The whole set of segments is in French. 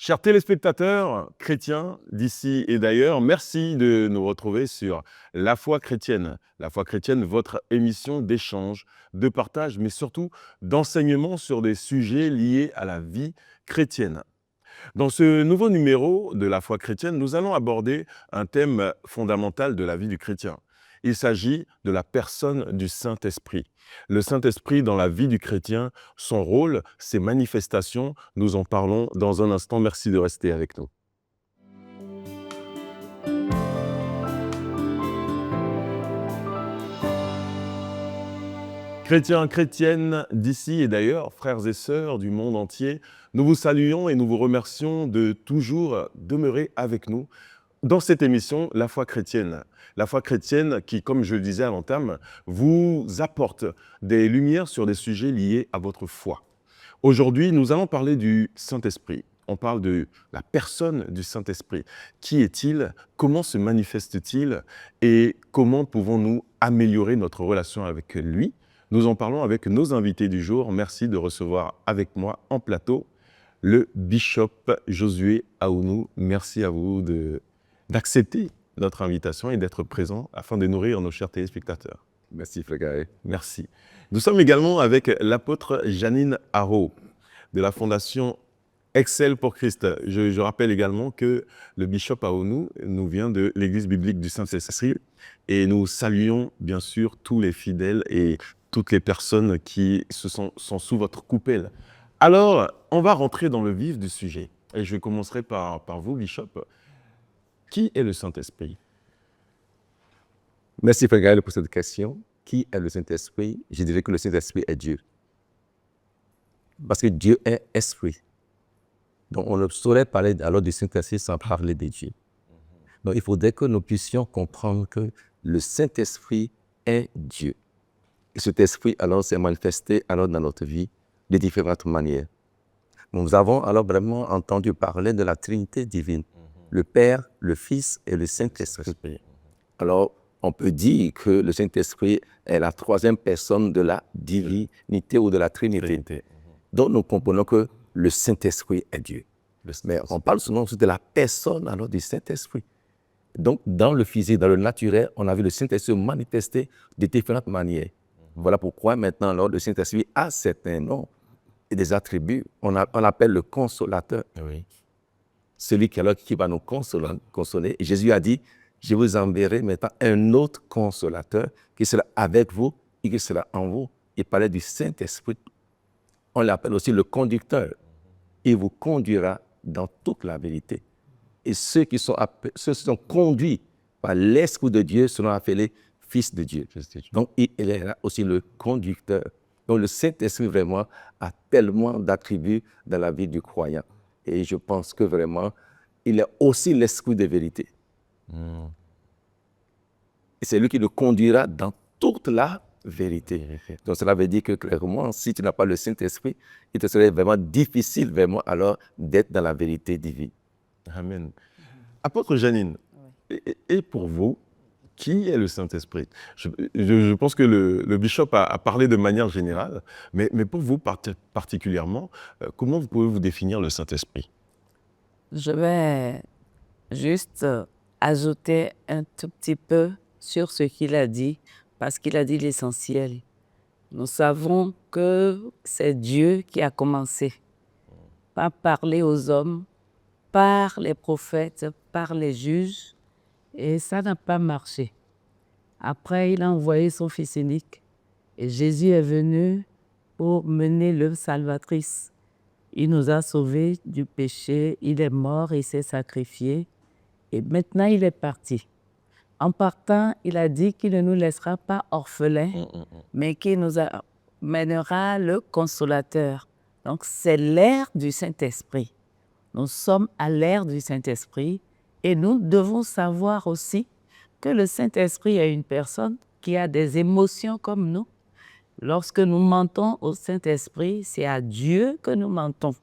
Chers téléspectateurs chrétiens d'ici et d'ailleurs, merci de nous retrouver sur La Foi chrétienne. La Foi chrétienne, votre émission d'échange, de partage, mais surtout d'enseignement sur des sujets liés à la vie chrétienne. Dans ce nouveau numéro de La Foi chrétienne, nous allons aborder un thème fondamental de la vie du chrétien. Il s'agit de la personne du Saint-Esprit. Le Saint-Esprit dans la vie du chrétien, son rôle, ses manifestations, nous en parlons dans un instant. Merci de rester avec nous. Chrétiens, chrétiennes d'ici et d'ailleurs, frères et sœurs du monde entier, nous vous saluons et nous vous remercions de toujours demeurer avec nous dans cette émission La Foi chrétienne. La Foi chrétienne qui, comme je le disais à l'entame, vous apporte des lumières sur des sujets liés à votre foi. Aujourd'hui, nous allons parler du Saint-Esprit. On parle de la personne du Saint-Esprit. Qui est-il? Comment se manifeste-t-il? Et comment pouvons-nous améliorer notre relation avec lui? Nous en parlons avec nos invités du jour. Merci de recevoir avec moi en plateau le bishop Josué Aounou. Merci à vous d'accepter notre invitation et d'être présent afin de nourrir nos chers téléspectateurs. Merci, Frère. Merci. Nous sommes également avec l'apôtre Janine Haro de la Fondation Excel pour Christ. Je rappelle également que le bishop Aounou nous vient de l'Église biblique du Saint-Esprit et nous saluons bien sûr tous les fidèles et toutes les personnes qui sont sous votre coupelle. Alors, on va rentrer dans le vif du sujet. Et je commencerai par vous, bishop. Qui est le Saint-Esprit? Merci, Frère Gaël, pour cette question. Qui est le Saint-Esprit? Je dirais que le Saint-Esprit est Dieu. Parce que Dieu est esprit. Donc, on ne saurait parler alors du Saint-Esprit sans parler de Dieu. Donc, il faudrait que nous puissions comprendre que le Saint-Esprit est Dieu. Et cet esprit, alors, s'est manifesté alors dans notre vie de différentes manières. Nous avons alors vraiment entendu parler de la Trinité divine, le Père, le Fils et le Saint-Esprit. Alors, on peut dire que le Saint-Esprit est la troisième personne de la divinité ou de la Trinité. Donc, nous comprenons que le Saint-Esprit est Dieu. Mais on parle souvent aussi de la personne alors du Saint-Esprit. Donc, dans le physique, dans le naturel, on a vu le Saint-Esprit manifester de différentes manières. Voilà pourquoi maintenant, alors, le Saint-Esprit a certains noms et des attributs. On l'appelle le consolateur. Oui. Celui qui va nous consoler. Et Jésus a dit, je vous enverrai maintenant un autre consolateur qui sera avec vous et qui sera en vous. Il parlait du Saint-Esprit. On l'appelle aussi le conducteur. Il vous conduira dans toute la vérité. Et ceux qui sont conduits par l'Esprit de Dieu seront appelés fils de Dieu. Donc, il est là aussi le conducteur. Donc, le Saint-Esprit, vraiment, a tellement d'attributs dans la vie du croyant. Et je pense que vraiment, il est aussi l'Esprit de vérité. Et c'est lui qui le conduira dans toute la vérité. Donc, cela veut dire que, clairement, si tu n'as pas le Saint-Esprit, il te serait vraiment difficile, vraiment, alors, d'être dans la vérité divine. Amen. Apôtre Janine, et pour vous, qui est le Saint-Esprit? Je pense que le bishop a parlé de manière générale, mais pour vous particulièrement, comment vous pouvez vous définir le Saint-Esprit? Je vais juste ajouter un tout petit peu sur ce qu'il a dit, parce qu'il a dit l'essentiel. Nous savons que c'est Dieu qui a commencé par parler aux hommes, par les prophètes, par les juges, et ça n'a pas marché. Après, il a envoyé son Fils unique, et Jésus est venu pour mener l'œuvre salvatrice. Il nous a sauvés du péché, il est mort, il s'est sacrifié, et maintenant il est parti. En partant, il a dit qu'il ne nous laissera pas orphelins, mais qu'il nous amènera le Consolateur. Donc c'est l'ère du Saint-Esprit. Nous sommes à l'ère du Saint-Esprit et nous devons savoir aussi que le Saint-Esprit est une personne qui a des émotions comme nous. Lorsque nous mentons au Saint-Esprit, c'est à Dieu que nous mentons.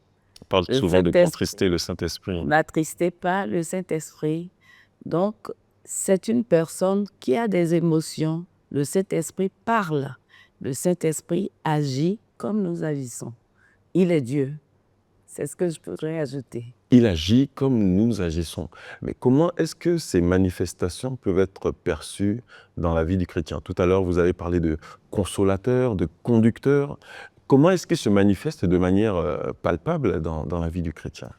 parle Le souvent de Saint-Esprit. contrister le Saint-Esprit. N'attristez pas le Saint-Esprit. Donc, c'est une personne qui a des émotions. Le Saint-Esprit parle. Le Saint-Esprit agit comme nous agissons. Il est Dieu. C'est ce que je pourrais ajouter. Il agit comme nous agissons. Mais comment est-ce que ces manifestations peuvent être perçues dans la vie du chrétien? Tout à l'heure, vous avez parlé de consolateur, de conducteur. Comment est-ce qu'il se manifeste de manière palpable dans la vie du chrétien?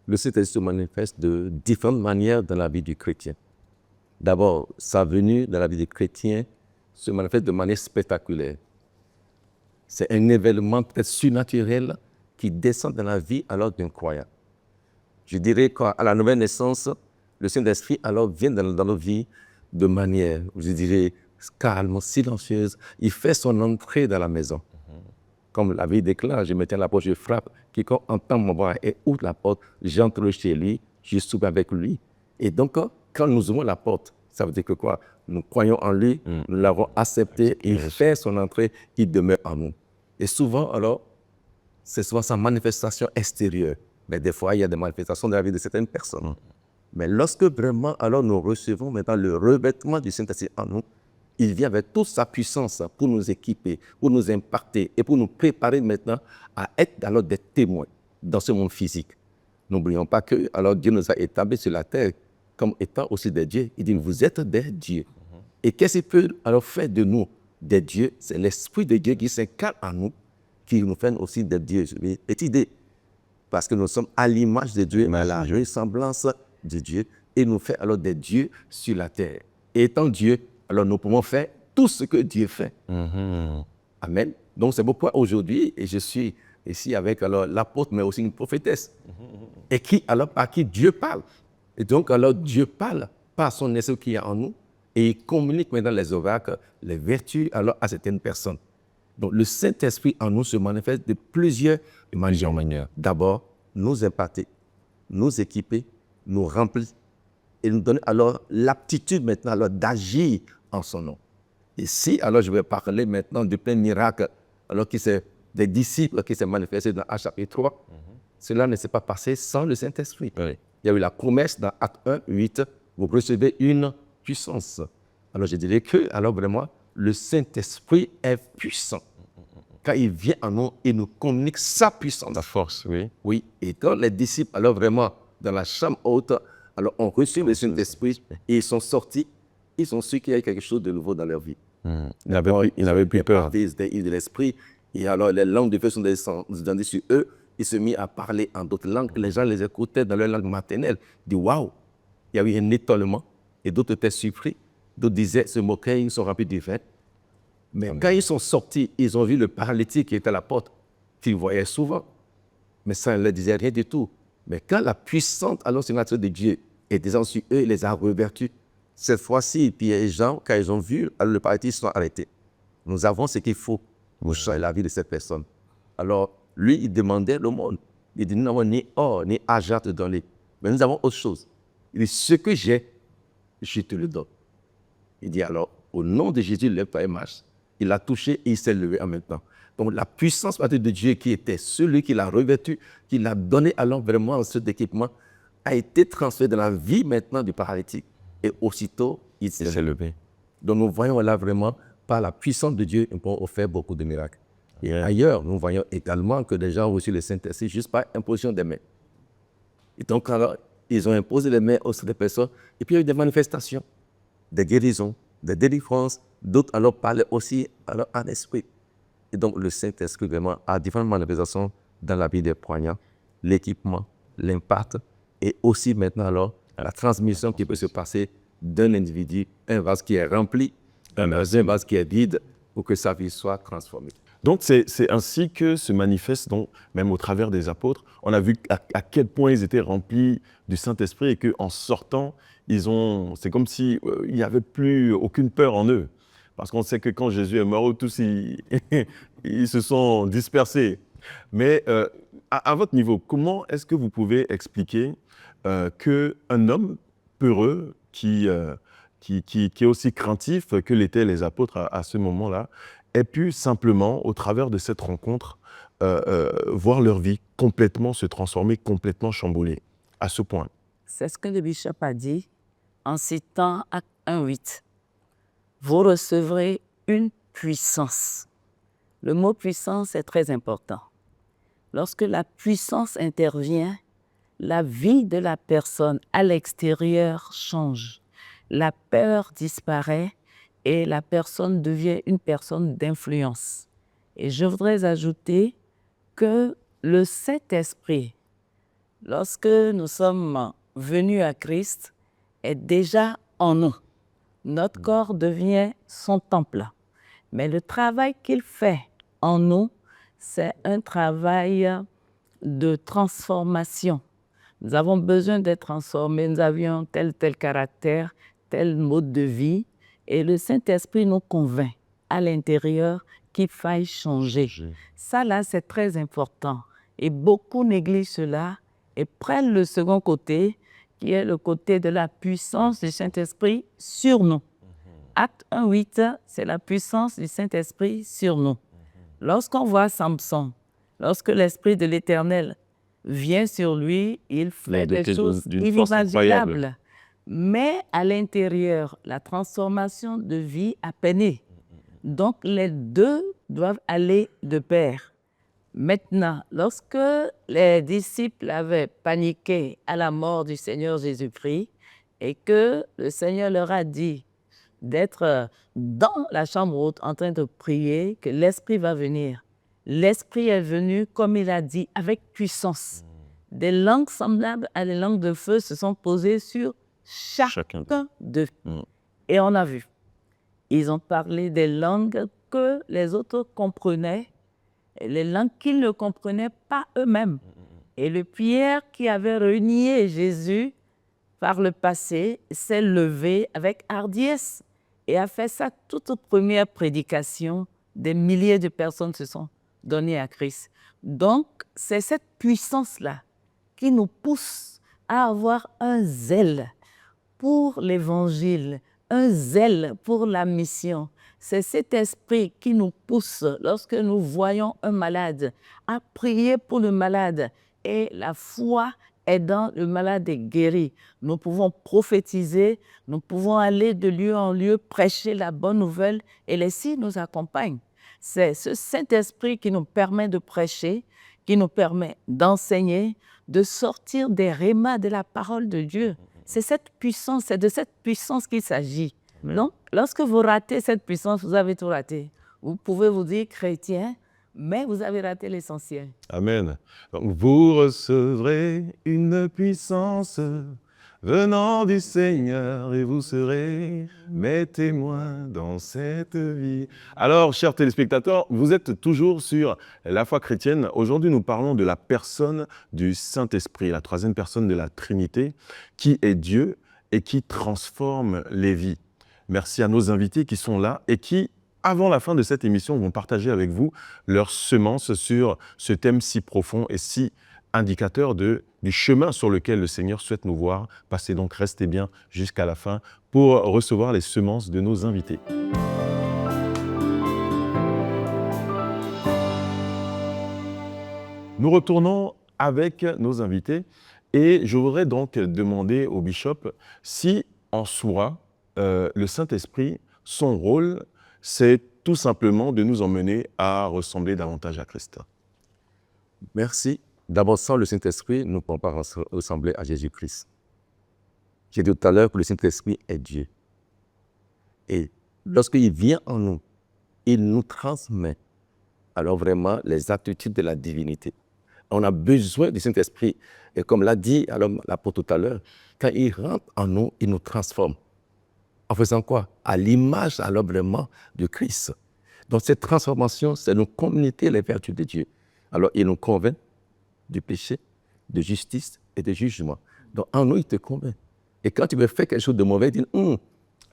Le Saint-Esprit se manifeste de différentes manières dans la vie du chrétien. D'abord, sa venue dans la vie du chrétien se manifeste de manière spectaculaire. C'est un événement peut-être surnaturel qui descend dans la vie alors d'un croyant. Je dirais qu'à la nouvelle naissance, le Saint-Esprit alors vient dans nos vies de manière, je dirais, calme, silencieuse. Il fait son entrée dans la maison. Comme la Bible déclare, je me tiens à la porte, je frappe. Quiconque entend mon voix et ouvre la porte, j'entre chez lui, je soupe avec lui. Et donc, quand nous ouvrons la porte, ça veut dire que quoi? Nous croyons en lui, nous l'avons accepté, il fait son entrée, il demeure en nous. Et souvent, alors, c'est souvent sa manifestation extérieure. Mais des fois, il y a des manifestations dans la vie de certaines personnes. Mais lorsque vraiment, alors, nous recevons maintenant le revêtement du Saint-Esprit en nous, il vient avec toute sa puissance pour nous équiper, pour nous impacter et pour nous préparer maintenant à être alors des témoins dans ce monde physique. N'oublions pas que alors Dieu nous a établis sur la terre comme étant aussi des dieux. Il dit, vous êtes des dieux. Et qu'est-ce qu'il peut alors faire de nous des dieux? C'est l'Esprit de Dieu qui s'incarne en nous, qui nous fait aussi des dieux. Cette idée, parce que nous sommes à l'image de Dieu, à la ressemblance de Dieu, et nous fait alors des dieux sur la terre. Et étant Dieu, alors nous pouvons faire tout ce que Dieu fait. Amen. Donc c'est pourquoi aujourd'hui, et je suis ici avec alors l'apôtre, mais aussi une prophétesse, et qui alors par qui Dieu parle. Et donc alors Dieu parle par son esprit qui est en nous, et il communique maintenant les oracles, les vertus alors à certaines personnes. Donc le Saint-Esprit en nous se manifeste de plusieurs manières. D'abord, nous imparter, nous équiper, nous remplir, et nous donner alors l'aptitude maintenant alors d'agir en son nom. Ici, alors je vais parler maintenant du plein miracle, alors qui c'est des disciples qui s'est manifesté dans Actes chapitre 3. Cela ne s'est pas passé sans le Saint-Esprit. Il y a eu la promesse dans Actes 1, 8, vous recevez une puissance. Alors je dirais que, alors vraiment, le Saint-Esprit est puissant. Quand il vient en nous, il nous communique sa puissance. La force, oui. Oui, et quand les disciples, alors vraiment, dans la chambre haute, alors ont reçu le Saint-Esprit et ils sont sortis, ils ont su qu'il y a quelque chose de nouveau dans leur vie. Ils n'avaient plus peur. De l'esprit, et alors les langues de feu sont descendues sur eux, ils se mis à parler en d'autres langues. Les gens les écoutaient dans leur langue maternelle. Ils disaient, waouh, il y a eu un étonnement, et d'autres étaient surpris, d'autres disaient, se moquaient, ils sont remplis du vin. Mais quand ils sont sortis, ils ont vu le paralytique qui était à la porte, qu'ils voyaient souvent, mais ça ne leur disait rien du tout. Mais quand la puissante annonce de Dieu est descendue sur eux, il les a revêtus. Cette fois-ci, puis les gens, quand ils ont vu, alors le paralytique, ils sont arrêtés. Nous avons ce qu'il faut pour changer la vie de cette personne. Alors, lui, il demandait le monde. Il dit, nous n'avons ni or, ni argent à te donner, mais nous avons autre chose. Il dit, ce que j'ai, je te le donne. Il dit alors, au nom de Jésus, lève-toi et marche. Il l'a touché et il s'est levé en même temps. Donc la puissance de Dieu qui était celui qui l'a revêtu, qui l'a donné alors vraiment cet équipement, a été transféré dans la vie maintenant du paralytique. Et aussitôt, il s'est levé. Donc nous voyons là vraiment, par la puissance de Dieu, on peut faire beaucoup de miracles. Et ailleurs, nous voyons également que des gens ont reçu le Saint-Esprit juste par imposition des mains. Et donc alors, ils ont imposé les mains aux des personnes, et puis il y a eu des manifestations, des guérisons, des délivrances, d'autres alors parlaient aussi alors en esprit. Et donc le Saint-Esprit vraiment a différentes manifestations dans la vie des croyants, l'équipement, l'impact, et aussi maintenant alors la transmission qui peut se passer d'un individu, un vase qui est rempli, un vase qui est vide, pour que sa vie soit transformée. Donc c'est ainsi que se manifeste, donc, même au travers des apôtres, on a vu à quel point ils étaient remplis du Saint-Esprit et qu'en sortant, c'est comme s'il n'y avait plus aucune peur en eux. Parce qu'on sait que quand Jésus est mort, tous ils se sont dispersés. Mais à votre niveau, comment est-ce que vous pouvez expliquer qu'un homme peureux qui est aussi craintif que l'étaient les apôtres à ce moment-là aient pu simplement, au travers de cette rencontre, voir leur vie complètement se transformer, complètement chamboulée, à ce point. C'est ce que le bishop a dit en citant Acte 1:8. Vous recevrez une puissance. Le mot puissance est très important. Lorsque la puissance intervient, la vie de la personne à l'extérieur change. La peur disparaît et la personne devient une personne d'influence. Et je voudrais ajouter que le Saint-Esprit, lorsque nous sommes venus à Christ, est déjà en nous. Notre corps devient son temple. Mais le travail qu'il fait en nous, c'est un travail de transformation. Nous avons besoin d'être transformés. Nous avions tel caractère, tel mode de vie. Et le Saint-Esprit nous convainc à l'intérieur qu'il faille changer. Ça, là, c'est très important. Et beaucoup négligent cela et prennent le second côté, qui est le côté de la puissance du Saint-Esprit sur nous. Acte 1:8, c'est la puissance du Saint-Esprit sur nous. Lorsqu'on voit Samson, lorsque l'Esprit de l'Éternel vient sur lui, il fait des choses inimaginables. Mais à l'intérieur, la transformation de vie a peiné. Donc, les deux doivent aller de pair. Maintenant, lorsque les disciples avaient paniqué à la mort du Seigneur Jésus-Christ et que le Seigneur leur a dit d'être dans la chambre haute en train de prier, que l'Esprit va venir. L'Esprit est venu, comme il a dit, avec puissance. Des langues semblables à des langues de feu se sont posées sur chacun d'eux. Et on a vu. Ils ont parlé des langues que les autres comprenaient, et les langues qu'ils ne comprenaient pas eux-mêmes. Et le Pierre qui avait renié Jésus par le passé s'est levé avec hardiesse et a fait sa toute première prédication. Des milliers de personnes se sont données à Christ. Donc, c'est cette puissance-là qui nous pousse à avoir un zèle pour l'Évangile, un zèle pour la mission. C'est cet esprit qui nous pousse, lorsque nous voyons un malade, à prier pour le malade. Et la foi est dans le malade est guéri. Nous pouvons prophétiser, nous pouvons aller de lieu en lieu, prêcher la bonne nouvelle et les signes nous accompagnent. C'est ce Saint-Esprit qui nous permet de prêcher, qui nous permet d'enseigner, de sortir des rémas de la parole de Dieu. C'est cette puissance, c'est de cette puissance qu'il s'agit. Donc, lorsque vous ratez cette puissance, vous avez tout raté. Vous pouvez vous dire chrétien, mais vous avez raté l'essentiel. Amen. Donc, vous recevrez une puissance venant du Seigneur et vous serez mes témoins dans cette vie. Alors, chers téléspectateurs, vous êtes toujours sur La foi chrétienne. Aujourd'hui, nous parlons de la personne du Saint-Esprit, la troisième personne de la Trinité, qui est Dieu et qui transforme les vies. Merci à nos invités qui sont là et qui, avant la fin de cette émission, vont partager avec vous leurs semences sur ce thème si profond et si indicateur du chemin sur lequel le Seigneur souhaite nous voir passer. Donc, restez bien jusqu'à la fin pour recevoir les semences de nos invités. Nous retournons avec nos invités et je voudrais donc demander au bishop si, en soi, le Saint-Esprit, son rôle, c'est tout simplement de nous emmener à ressembler davantage à Christ. Merci. D'abord, sans le Saint-Esprit, nous ne pouvons pas ressembler à Jésus-Christ. J'ai dit tout à l'heure que le Saint-Esprit est Dieu. Et lorsqu'il vient en nous, il nous transmet alors vraiment les attitudes de la divinité. On a besoin du Saint-Esprit. Et comme l'a dit l'apôtre tout à l'heure, quand il rentre en nous, il nous transforme. En faisant quoi? À l'image alors vraiment de Christ. Donc cette transformation, c'est nous communiquer les vertus de Dieu. Alors il nous convainc du péché, de justice et de jugement. Donc en nous, il te convainc. Et quand tu veux faire quelque chose de mauvais, il dit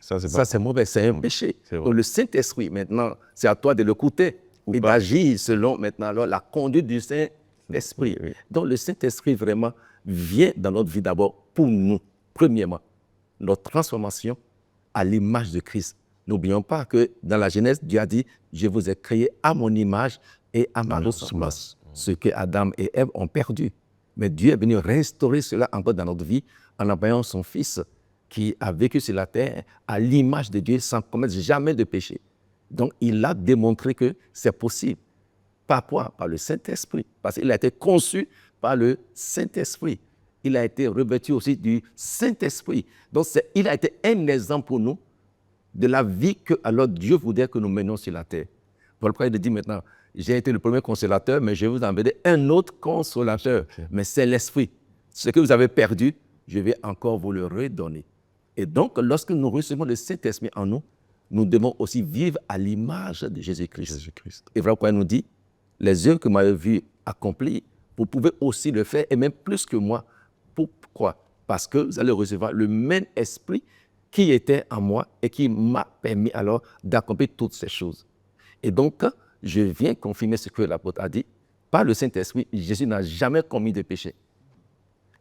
ça c'est mauvais, c'est un péché. Donc le Saint-Esprit, maintenant, c'est à toi de l'écouter et d'agir selon maintenant alors, la conduite du Saint-Esprit. Oui. Donc le Saint-Esprit vraiment vient dans notre vie d'abord pour nous, premièrement, notre transformation à l'image de Christ, N'oublions pas que dans la Genèse, Dieu a dit, je vous ai créé à mon image et à ma ressemblance. Ce que Adam et Ève ont perdu. Mais Dieu est venu restaurer cela encore dans notre vie en envoyant son Fils qui a vécu sur la terre à l'image de Dieu sans commettre jamais de péché. Donc, il a démontré que c'est possible. Par quoi? Par le Saint-Esprit. Parce qu'il a été conçu par le Saint-Esprit. Il a été revêtu aussi du Saint-Esprit. Donc, il a été un exemple pour nous de la vie que alors Dieu voudrait que nous menions sur la terre. Voilà pourquoi il dit maintenant, j'ai été le premier consolateur, mais je vais vous envoyer un autre consolateur. Mais c'est l'Esprit. Ce que vous avez perdu, je vais encore vous le redonner. Et donc, lorsque nous recevons le Saint-Esprit en nous, nous devons aussi vivre à l'image de Jésus-Christ. Et voilà pourquoi il nous dit, les œuvres que vous m'avez vues accomplir, vous pouvez aussi le faire, et même plus que moi. Pourquoi? Parce que vous allez recevoir le même esprit qui était en moi et qui m'a permis alors d'accomplir toutes ces choses. Et donc, je viens confirmer ce que l'apôtre a dit. Par le Saint-Esprit, Jésus n'a jamais commis de péché.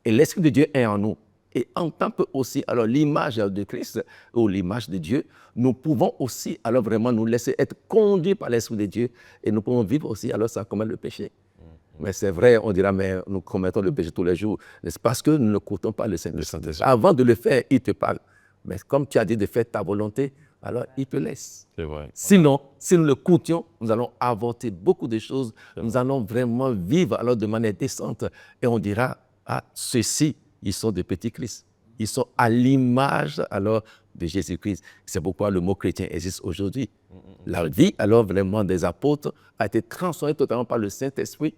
Et l'Esprit de Dieu est en nous. Et en tant que aussi, alors l'image de Christ ou l'image de Dieu, nous pouvons aussi alors vraiment nous laisser être conduits par l'Esprit de Dieu et nous pouvons vivre aussi alors sans commettre le péché. Mais c'est vrai, on dira, mais nous commettons le péché tous les jours. C'est parce que nous ne n'écoutons pas le Saint-Esprit. Avant de le faire, il te parle. Mais comme tu as dit de faire ta volonté, alors il te laisse. C'est vrai. Sinon, si nous l'écoutions, nous allons avorter beaucoup de choses. Nous allons vraiment vivre alors de manière décente. Et on dira, ah, ceux-ci, ils sont des petits Christ. Ils sont à l'image alors de Jésus-Christ. C'est pourquoi le mot chrétien existe aujourd'hui. La vie alors vraiment des apôtres a été transformée totalement par le Saint-Esprit.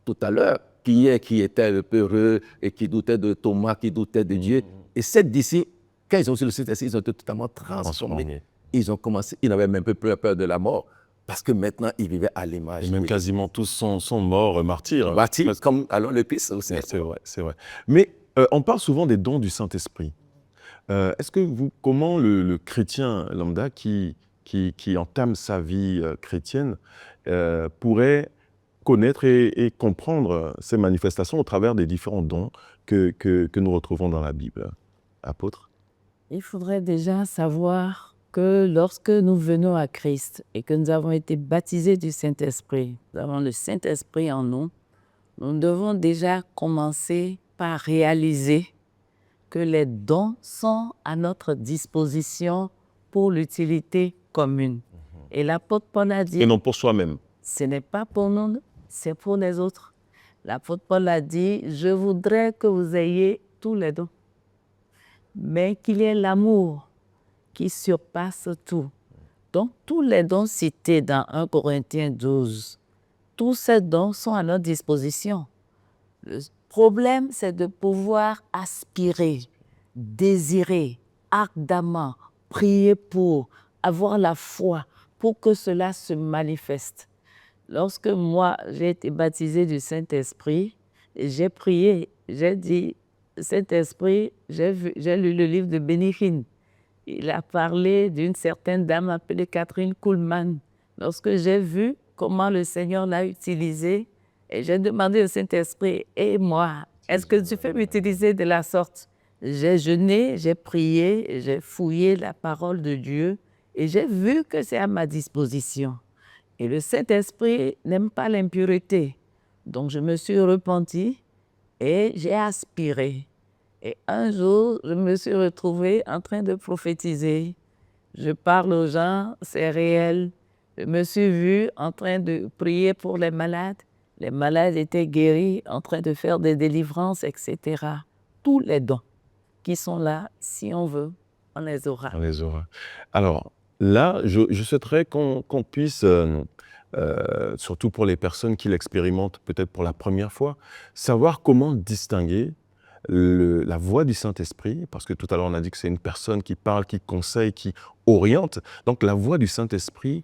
Tout à l'heure, qui était peureux et qui doutait de Thomas, qui doutait de Dieu. Et ces disciples, quand ils ont reçu le Saint-Esprit, ils ont été totalement transformés. Ils ont commencé, ils n'avaient même plus peur de la mort. Parce que maintenant, ils vivaient à l'image. Et même quasiment tous sont morts martyrs. Martyrs, comme alors le Christ aussi. C'est vrai, c'est vrai. Mais on parle souvent des dons du Saint-Esprit. Est-ce que comment le chrétien lambda qui entame sa vie chrétienne pourrait connaître et comprendre ces manifestations au travers des différents dons que nous retrouvons dans la Bible? Apôtre? Il faudrait déjà savoir que lorsque nous venons à Christ et que nous avons été baptisés du Saint-Esprit, nous avons le Saint-Esprit en nous, nous devons déjà commencer par réaliser que les dons sont à notre disposition pour l'utilité commune. Et l'apôtre Paul a dit... Et non pour soi-même. Ce n'est pas pour nous, c'est pour les autres. L'apôtre Paul a dit, je voudrais que vous ayez tous les dons, mais qu'il y ait l'amour qui surpasse tout. Donc, tous les dons cités dans 1 Corinthiens 12, tous ces dons sont à notre disposition. Le problème, c'est de pouvoir aspirer, désirer, ardemment, prier pour, avoir la foi pour que cela se manifeste. Lorsque moi, j'ai été baptisée du Saint-Esprit, j'ai prié, j'ai dit, Saint-Esprit, j'ai lu le livre de Benny-Hinn. Il a parlé d'une certaine dame appelée Catherine Kuhlman. Lorsque j'ai vu comment le Seigneur l'a utilisée, et j'ai demandé au Saint-Esprit, et moi, est-ce que tu peux m'utiliser de la sorte? J'ai jeûné, j'ai prié, j'ai fouillé la parole de Dieu, et j'ai vu que c'est à ma disposition. Et le Saint-Esprit n'aime pas l'impureté. Donc je me suis repentie et j'ai aspiré. Et un jour, je me suis retrouvée en train de prophétiser. Je parle aux gens, c'est réel. Je me suis vue en train de prier pour les malades. Les malades étaient guéris, en train de faire des délivrances, etc. Tous les dons qui sont là, si on veut, on les aura. On les aura. Alors, là, je souhaiterais qu'on puisse, surtout pour les personnes qui l'expérimentent peut-être pour la première fois, savoir comment distinguer la voix du Saint-Esprit, parce que tout à l'heure on a dit que c'est une personne qui parle, qui conseille, qui oriente. Donc la voix du Saint-Esprit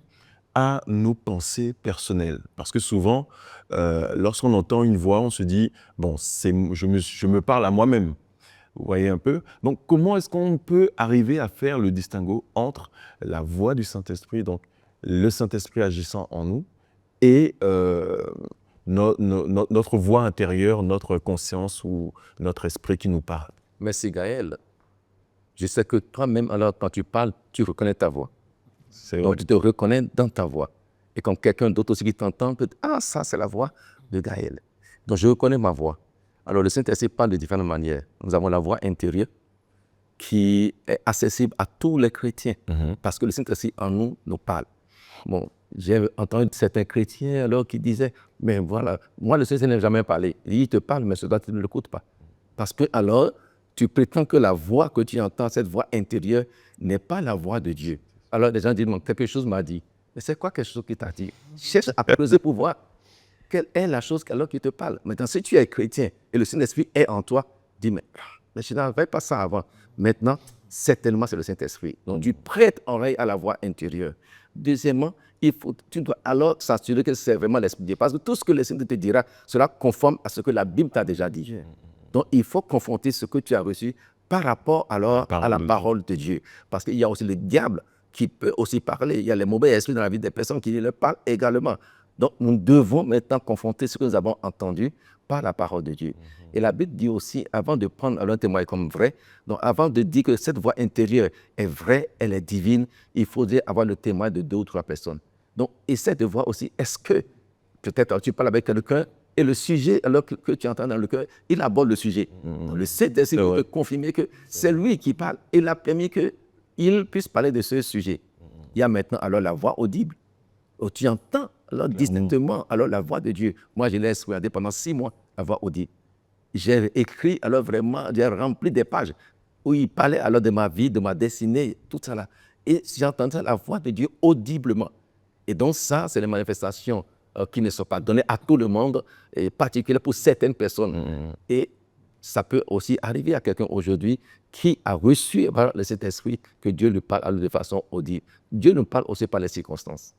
à nos pensées personnelles. Parce que souvent, lorsqu'on entend une voix, on se dit, bon, je me parle à moi-même. Vous voyez un peu? Donc, comment est-ce qu'on peut arriver à faire le distinguo entre la voix du Saint-Esprit, donc le Saint-Esprit agissant en nous, et notre voix intérieure, notre conscience ou notre esprit qui nous parle? Merci Gaël. Je sais que toi-même, alors quand tu parles, tu reconnais ta voix. C'est vrai. Donc, tu te reconnais dans ta voix. Et quand quelqu'un d'autre aussi qui t'entend, peut dire, ah, ça, c'est la voix de Gaël. Donc, je reconnais ma voix. Alors, le Saint-Esprit parle de différentes manières. Nous avons la voix intérieure qui est accessible à tous les chrétiens parce que le Saint-Esprit en nous parle. Bon, j'ai entendu certains chrétiens alors qui disaient, mais voilà, moi, le Saint-Esprit n'a jamais parlé. Il te parle, mais toi, tu ne l'écoutes pas. Parce que alors, tu prétends que la voix que tu entends, cette voix intérieure, n'est pas la voix de Dieu. Alors, les gens disent, quelque chose m'a dit. Mais c'est quoi quelque chose qui t'a dit? Cherche à creuser pour voir quelle est la chose alors qui te parle. Maintenant, si tu es chrétien et le Saint-Esprit est en toi, dis, mais je n'avais pas ça avant. Maintenant, certainement, c'est le Saint-Esprit. Donc, tu prêtes oreille à la voix intérieure. Deuxièmement, tu dois alors s'assurer que c'est vraiment l'Esprit de Dieu. Parce que tout ce que le Saint-Esprit te dira sera conforme à ce que la Bible t'a déjà dit. Donc, il faut confronter ce que tu as reçu par rapport alors à la parole de Dieu. Parce qu'il y a aussi le diable qui peut aussi parler. Il y a les mauvais esprits dans la vie des personnes qui leur parlent également. Donc, nous devons maintenant confronter ce que nous avons entendu par la parole de Dieu. Et la Bible dit aussi, avant de prendre un témoin comme vrai, donc avant de dire que cette voix intérieure est vraie, elle est divine, il faudrait avoir le témoin de 2 ou 3 personnes. Donc, essaie de voir aussi, est-ce que peut-être tu parles avec quelqu'un et le sujet, alors que tu entends dans le cœur, il aborde le sujet. Donc, le Saint-Esprit peut confirmer que c'est lui qui parle. Il a permis qu'il puisse parler de ce sujet. Il y a maintenant alors la voix audible. Tu entends alors distinctement alors la voix de Dieu. Moi, je l'ai regardé pendant 6 mois, la voix audible. J'ai écrit alors vraiment, j'ai rempli des pages où il parlait alors de ma vie, de ma destinée, tout ça là. Et j'entendais la voix de Dieu audiblement. Et donc ça, c'est les manifestations qui ne sont pas données à tout le monde, et particulièrement pour certaines personnes. Et ça peut aussi arriver à quelqu'un aujourd'hui qui a reçu par le Saint-Esprit que Dieu lui parle de façon audible. Dieu nous parle aussi par les circonstances.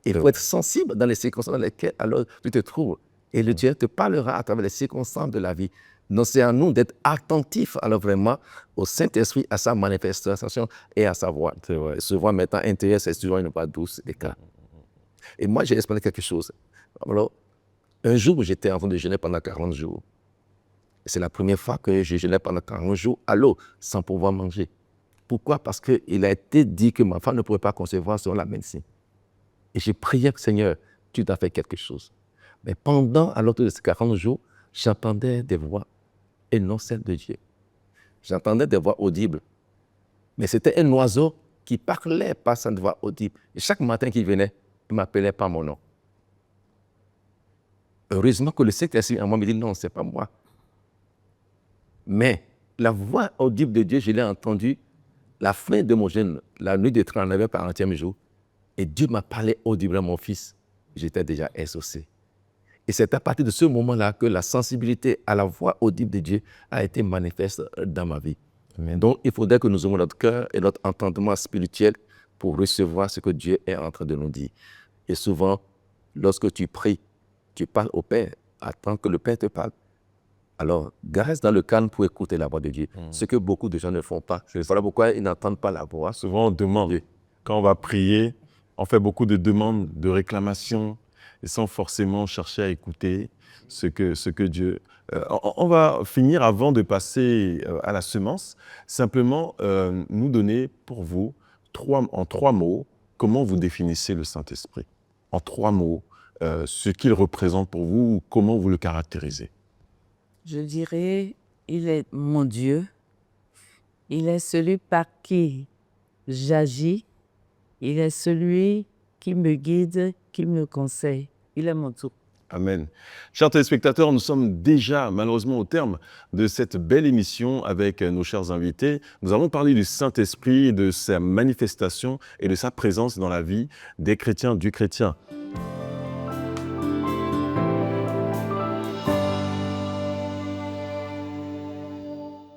Il faut être sensible dans les circonstances dans lesquelles alors tu te trouves. Et le Dieu te parlera à travers les circonstances de la vie. Donc c'est à nous d'être attentifs alors vraiment au Saint-Esprit, à sa manifestation et à sa voix. Et ce voix maintenant intérieure, c'est souvent une voix douce et calme. Et moi, j'ai expérimenté quelque chose. Alors, un jour, j'étais en train de jeûner pendant 40 jours. C'est la première fois que je jeûnais pendant 40 jours à l'eau, sans pouvoir manger. Pourquoi? Parce qu'il a été dit que ma femme ne pourrait pas concevoir selon la médecine. Et j'ai prié, Seigneur, tu dois faire quelque chose. Mais pendant alors de ces 40 jours, j'entendais des voix et non celles de Dieu. J'entendais des voix audibles. Mais c'était un oiseau qui parlait par sa voix audible. Et chaque matin qu'il venait, il m'appelait par mon nom. Heureusement que le Saint-Esprit en moi me dit non, ce n'est pas moi. Mais la voix audible de Dieu, je l'ai entendue la fin de mon jeûne, la nuit de 39 par 40e jour. Et Dieu m'a parlé audiblement, mon fils. J'étais déjà exaucé. Et c'est à partir de ce moment-là que la sensibilité à la voix audible de Dieu a été manifeste dans ma vie. Amen. Donc, il faudrait que nous ouvrons notre cœur et notre entendement spirituel pour recevoir ce que Dieu est en train de nous dire. Et souvent, lorsque tu pries, tu parles au Père, attends que le Père te parle. Alors, reste dans le calme pour écouter la voix de Dieu. Ce que beaucoup de gens ne font pas. Voilà pourquoi ils n'entendent pas la voix. Souvent, on demande. Quand on va prier, on fait beaucoup de demandes, de réclamations, et sans forcément chercher à écouter ce que Dieu... on va finir, avant de passer à la semence, simplement nous donner pour vous, en 3 mots, comment vous définissez le Saint-Esprit. En 3 mots, ce qu'il représente pour vous, comment vous le caractérisez. Je dirais, il est mon Dieu. Il est celui par qui j'agis. Il est celui qui me guide, qui me conseille. Il est mon tout. Amen. Chers téléspectateurs, nous sommes déjà malheureusement au terme de cette belle émission avec nos chers invités. Nous avons parlé du Saint-Esprit, de sa manifestation et de sa présence dans la vie des chrétiens, du chrétien.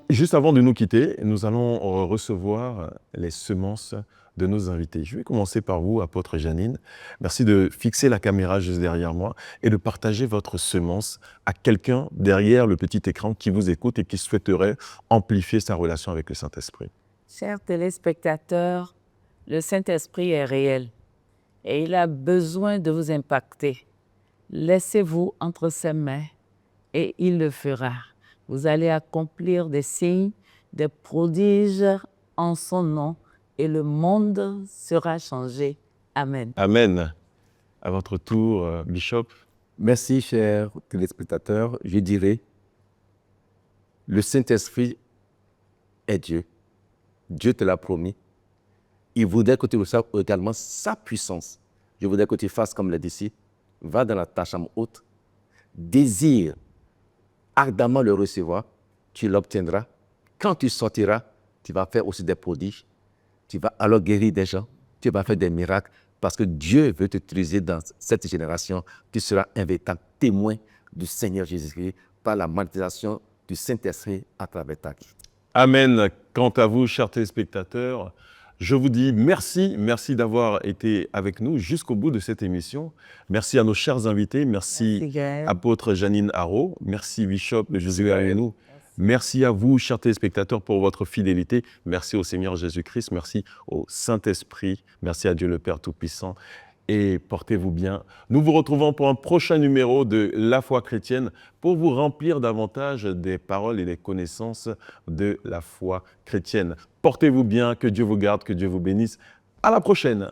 Juste avant de nous quitter, nous allons recevoir les semences de nos invités. Je vais commencer par vous, apôtre Janine. Merci de fixer la caméra juste derrière moi et de partager votre semence à quelqu'un derrière le petit écran qui vous écoute et qui souhaiterait amplifier sa relation avec le Saint-Esprit. Chers téléspectateurs, le Saint-Esprit est réel et il a besoin de vous impacter. Laissez-vous entre ses mains et il le fera. Vous allez accomplir des signes, des prodiges en son nom et le monde sera changé. Amen. Amen. À votre tour, Bishop. Merci, chers téléspectateurs. Je dirais, le Saint-Esprit est Dieu. Dieu te l'a promis. Il voudrait que tu reçoives également sa puissance. Je voudrais que tu fasses comme les disciples. Va dans ta chambre haute, désire ardemment le recevoir, tu l'obtiendras. Quand tu sortiras, tu vas faire aussi des prodiges. Tu vas alors guérir des gens. Tu vas faire des miracles parce que Dieu veut t'utiliser dans cette génération. Tu seras un véritable témoin du Seigneur Jésus-Christ par la manifestation du Saint-Esprit à travers ta vie. Amen. Quant à vous, chers téléspectateurs, je vous dis merci. Merci d'avoir été avec nous jusqu'au bout de cette émission. Merci à nos chers invités. Merci Gaël. apôtre Janine Haro. Merci Bishop de Jésus Gaël. avec nous. Merci à vous, chers téléspectateurs, pour votre fidélité. Merci au Seigneur Jésus-Christ. Merci au Saint-Esprit. Merci à Dieu le Père Tout-Puissant. Et portez-vous bien. Nous vous retrouvons pour un prochain numéro de La foi chrétienne pour vous remplir davantage des paroles et des connaissances de la foi chrétienne. Portez-vous bien, que Dieu vous garde, que Dieu vous bénisse. À la prochaine.